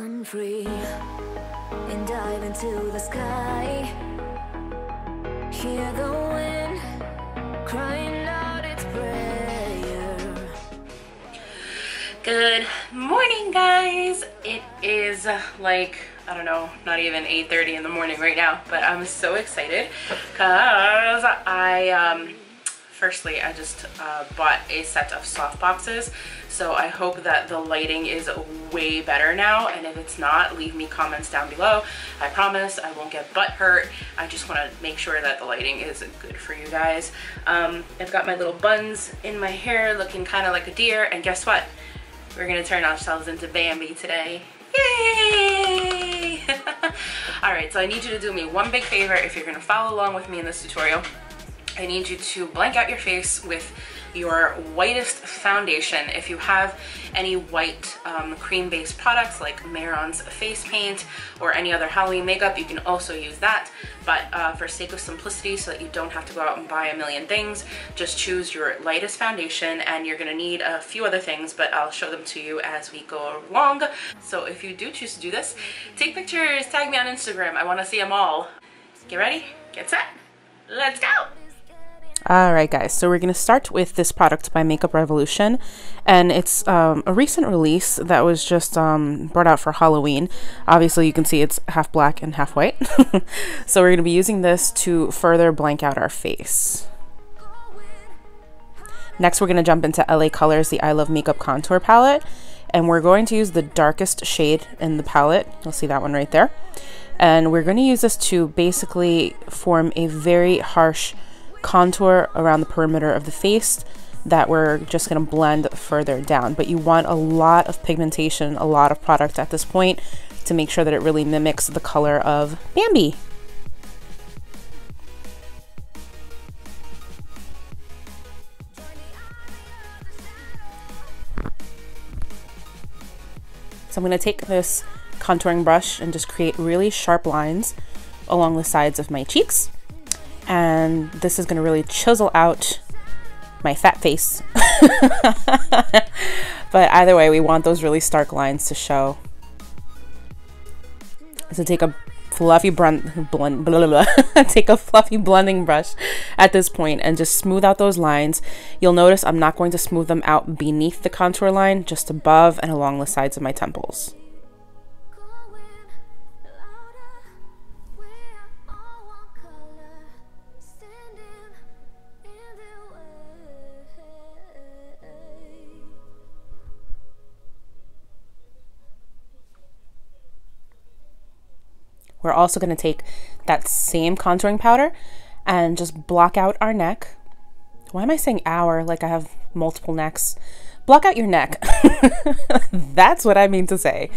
run free and dive into the sky. Hear the wind crying out its prayer. Good morning, guys. It is like, I don't know, not even 8:30 in the morning right now, but I'm so excited because firstly, I just bought a set of soft boxes, so I hope that the lighting is way better now, and if it's not, leave me comments down below. I promise I won't get butt hurt. I just want to make sure that the lighting is good for you guys. I've got my little buns in my hair looking kind of like a deer, and guess what? We're gonna turn ourselves into Bambi today. Yay! Alright, so I need you to do me one big favor if you're gonna follow along with me in this tutorial. I need you to blank out your face with your whitest foundation. If you have any white cream-based products like Maron's face paint or any other Halloween makeup, you can also use that. But for sake of simplicity, so that you don't have to go out and buy a million things, just choose your lightest foundation, and you're gonna need a few other things, but I'll show them to you as we go along. So if you do choose to do this, take pictures, tag me on Instagram. I wanna see them all. Get ready, get set, let's go! Alright guys, so we're going to start with this product by Makeup Revolution, and it's a recent release that was just brought out for Halloween. Obviously you can see it's half black and half white. So we're going to be using this to further blank out our face. Next we're going to jump into LA Colors, the I Love Makeup Contour Palette, and we're going to use the darkest shade in the palette. You'll see that one right there. And we're going to use this to basically form a very harsh contour around the perimeter of the face that we're just going to blend further down. But you want a lot of pigmentation, a lot of product at this point to make sure that it really mimics the color of Bambi. So I'm going to take this contouring brush and just create really sharp lines along the sides of my cheeks. And this is going to really chisel out my fat face. But either way, we want those really stark lines to show. So take a fluffy take a fluffy blending brush at this point and just smooth out those lines. You'll notice I'm not going to smooth them out beneath the contour line, just above and along the sides of my temples. We're also going to take that same contouring powder and just block out our neck. Why am I saying our like I have multiple necks? Block out your neck. That's what I mean to say.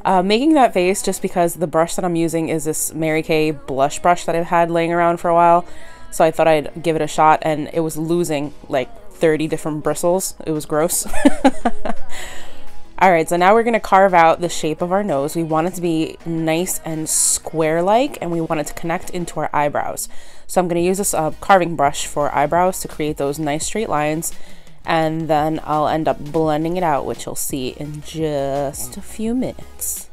Making that face just because the brush that I'm using is this Mary Kay blush brush that I've had laying around for a while. So I thought I'd give it a shot, and it was losing like 30 different bristles. It was gross. Alright, so now we're going to carve out the shape of our nose. We want it to be nice and square-like, and we want it to connect into our eyebrows. So I'm going to use this carving brush for eyebrows to create those nice straight lines, and then I'll end up blending it out, which you'll see in just a few minutes.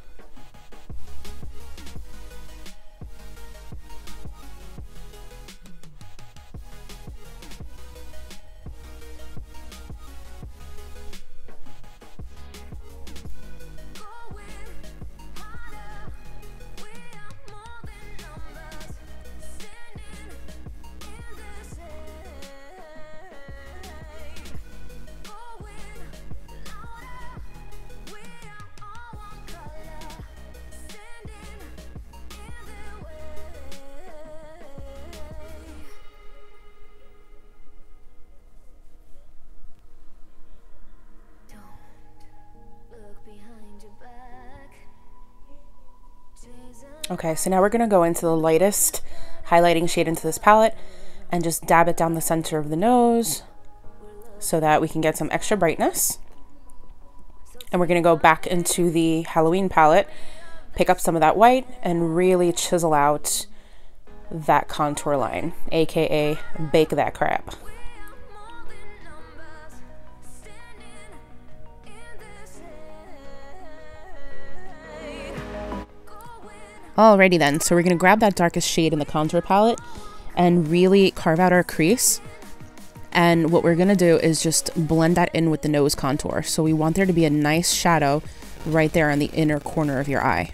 Okay, so now we're going to go into the lightest highlighting shade into this palette and just dab it down the center of the nose so that we can get some extra brightness. And we're going to go back into the Halloween palette, pick up some of that white, and really chisel out that contour line, aka bake that crap. Alrighty then, so we're going to grab that darkest shade in the contour palette and really carve out our crease. And what we're going to do is just blend that in with the nose contour. So we want there to be a nice shadow right there on the inner corner of your eye.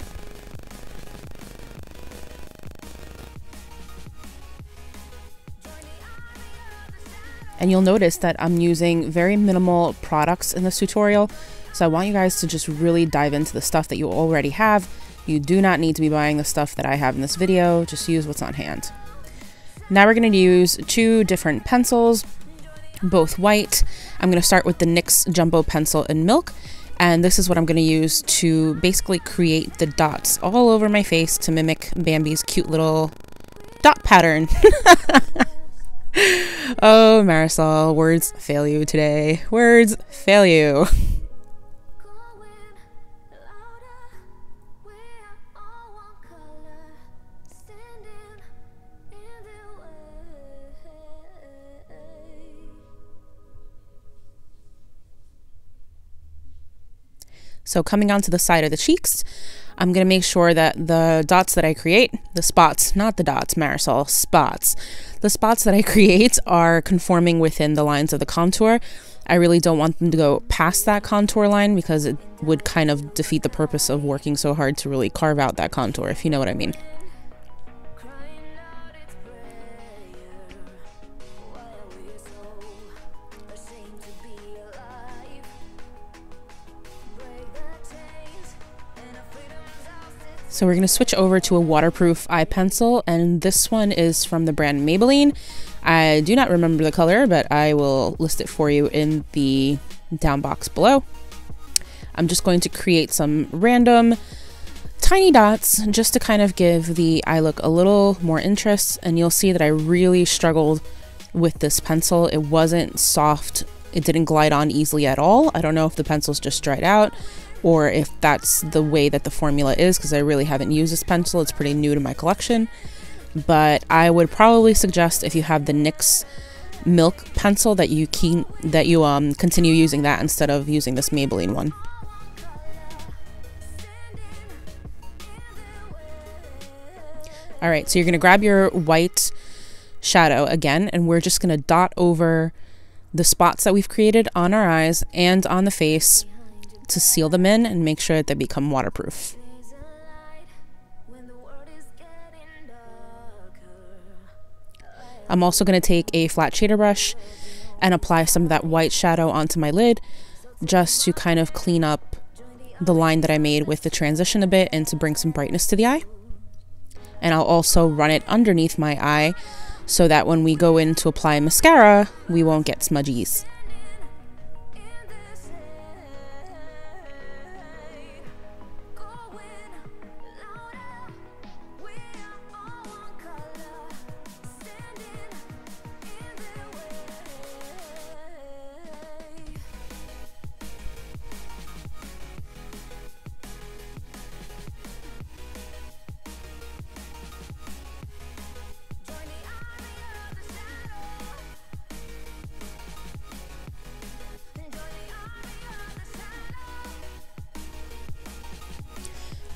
And you'll notice that I'm using very minimal products in this tutorial. So I want you guys to just really dive into the stuff that you already have. You do not need to be buying the stuff that I have in this video. Just use what's on hand. Now we're going to use 2 different pencils, both white. I'm going to start with the NYX Jumbo Pencil in Milk. And this is what I'm going to use to basically create the dots all over my face to mimic Bambi's cute little dot pattern. Oh, Marisol, words fail you today. Words fail you. So coming onto the side of the cheeks, I'm going to make sure that the dots that I create, the spots, not the dots, Marisol, spots. The spots that I create are conforming within the lines of the contour. I really don't want them to go past that contour line because it would kind of defeat the purpose of working so hard to really carve out that contour, if you know what I mean. So we're going to switch over to a waterproof eye pencil, and this one is from the brand Maybelline. I do not remember the color, but I will list it for you in the down box below. I'm just going to create some random tiny dots just to kind of give the eye look a little more interest, and you'll see that I really struggled with this pencil. It wasn't soft. It didn't glide on easily at all. I don't know if the pencil's just dried out or if that's the way that the formula is, because I really haven't used this pencil. It's pretty new to my collection. But I would probably suggest, if you have the NYX Milk pencil, that you continue using that instead of using this Maybelline one. Alright, so you're going to grab your white shadow again, and we're just going to dot over the spots that we've created on our eyes and on the face to seal them in and make sure that they become waterproof. I'm also going to take a flat shader brush and apply some of that white shadow onto my lid just to kind of clean up the line that I made with the transition a bit and to bring some brightness to the eye. And I'll also run it underneath my eye so that when we go in to apply mascara, we won't get smudgies.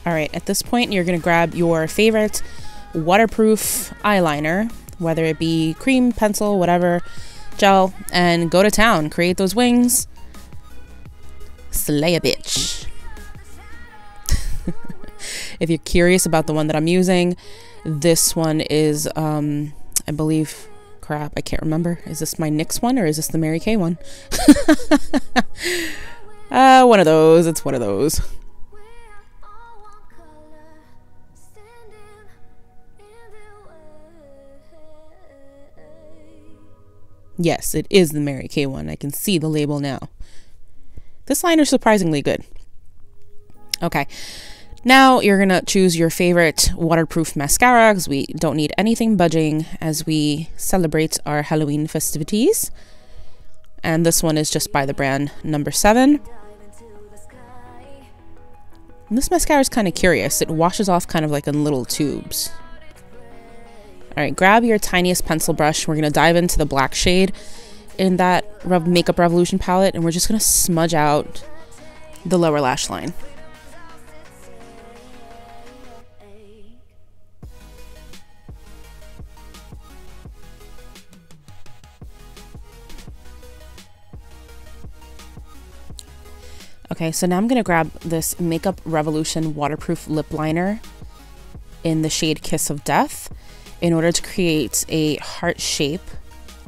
Alright, at this point you're going to grab your favorite waterproof eyeliner, whether it be cream, pencil, whatever, gel, and go to town. Create those wings. Slay a bitch. If you're curious about the one that I'm using, this one is, I believe, crap, I can't remember. Is this my NYX one or is this the Mary Kay one? One of those. It's one of those. Yes, it is the Mary Kay one. I can see the label now. This liner's surprisingly good. Okay, now you're gonna choose your favorite waterproof mascara because we don't need anything budging as we celebrate our Halloween festivities. And this one is just by the brand Number 7. And this mascara is kind of curious. It washes off kind of like in little tubes. Alright, grab your tiniest pencil brush. We're going to dive into the black shade in that Makeup Revolution palette, and we're just going to smudge out the lower lash line. Okay, so now I'm going to grab this Makeup Revolution waterproof lip liner in the shade Kiss of Death in order to create a heart shape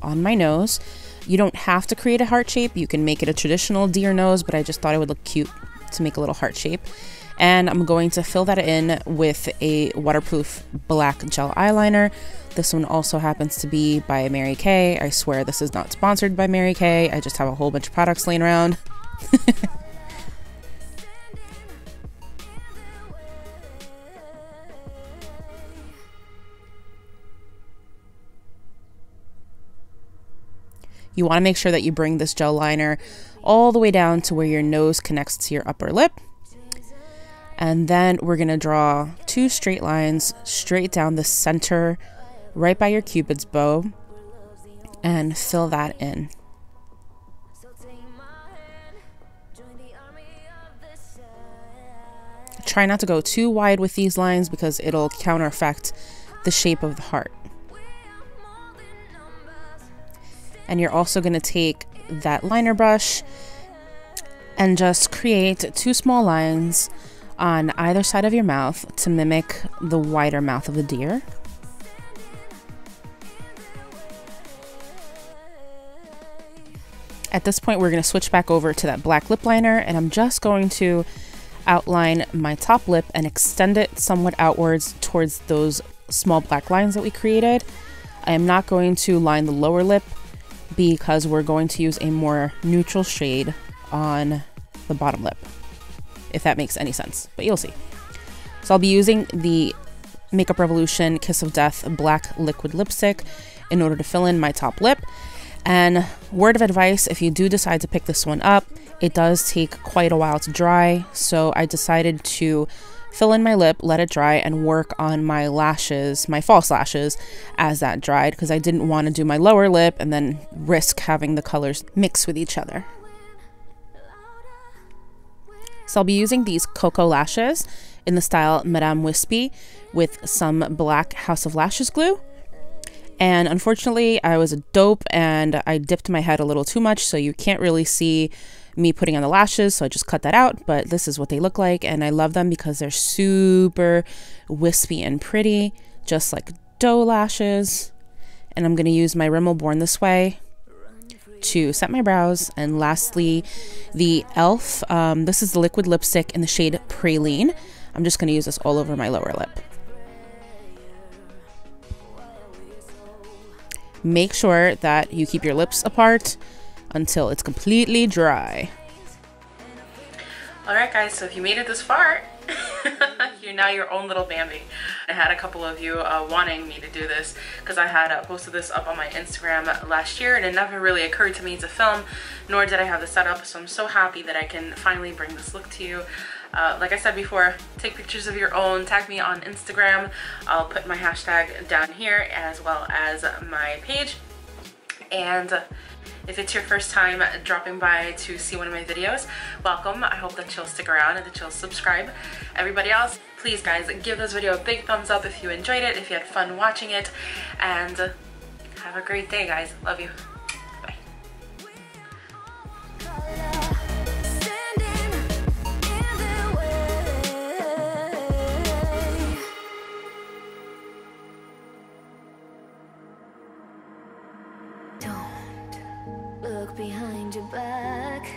on my nose. You don't have to create a heart shape. You can make it a traditional deer nose, but I just thought it would look cute to make a little heart shape. And I'm going to fill that in with a waterproof black gel eyeliner. This one also happens to be by Mary Kay. I swear this is not sponsored by Mary Kay. I just have a whole bunch of products laying around. You want to make sure that you bring this gel liner all the way down to where your nose connects to your upper lip. And then we're going to draw 2 straight lines straight down the center, right by your Cupid's bow, and fill that in. Try not to go too wide with these lines because it'll counteract the shape of the heart. And you're also going to take that liner brush and just create 2 small lines on either side of your mouth to mimic the wider mouth of a deer. At this point, we're going to switch back over to that black lip liner, and I'm just going to outline my top lip and extend it somewhat outwards towards those small black lines that we created. I am not going to line the lower lip because we're going to use a more neutral shade on the bottom lip, if that makes any sense, but you'll see. So I'll be using the Makeup Revolution Kiss of Death black liquid lipstick in order to fill in my top lip. And word of advice, if you do decide to pick this one up, it does take quite a while to dry, so I decided to fill in my lip, let it dry, and work on my lashes, my false lashes, as that dried, because I didn't want to do my lower lip and then risk having the colors mix with each other. So I'll be using these KOKO lashes in the style Madame Whispy with some black House of Lashes glue. And unfortunately, I was a dope and I dipped my head a little too much, so you can't really see me putting on the lashes, so I just cut that out. But this is what they look like, and I love them because they're super wispy and pretty, just like doe lashes. And I'm going to use my Rimmel Born This Way to set my brows. And lastly, the e.l.f. This is the liquid lipstick in the shade Praline. I'm just going to use this all over my lower lip. Make sure that you keep your lips apart until it's completely dry. Alright guys, so if you made it this far, you're now your own little Bambi. I had a couple of you wanting me to do this because I had posted this up on my Instagram last year, and it never really occurred to me to film, nor did I have the setup, so I'm so happy that I can finally bring this look to you. Like I said before, take pictures of your own, tag me on Instagram. I'll put my hashtag down here as well as my page. And if it's your first time dropping by to see one of my videos, welcome. I hope that you'll stick around and that you'll subscribe. Everybody else, please guys, give this video a big thumbs up if you enjoyed it, if you had fun watching it, and have a great day guys. Love you. Bye. Look behind your back.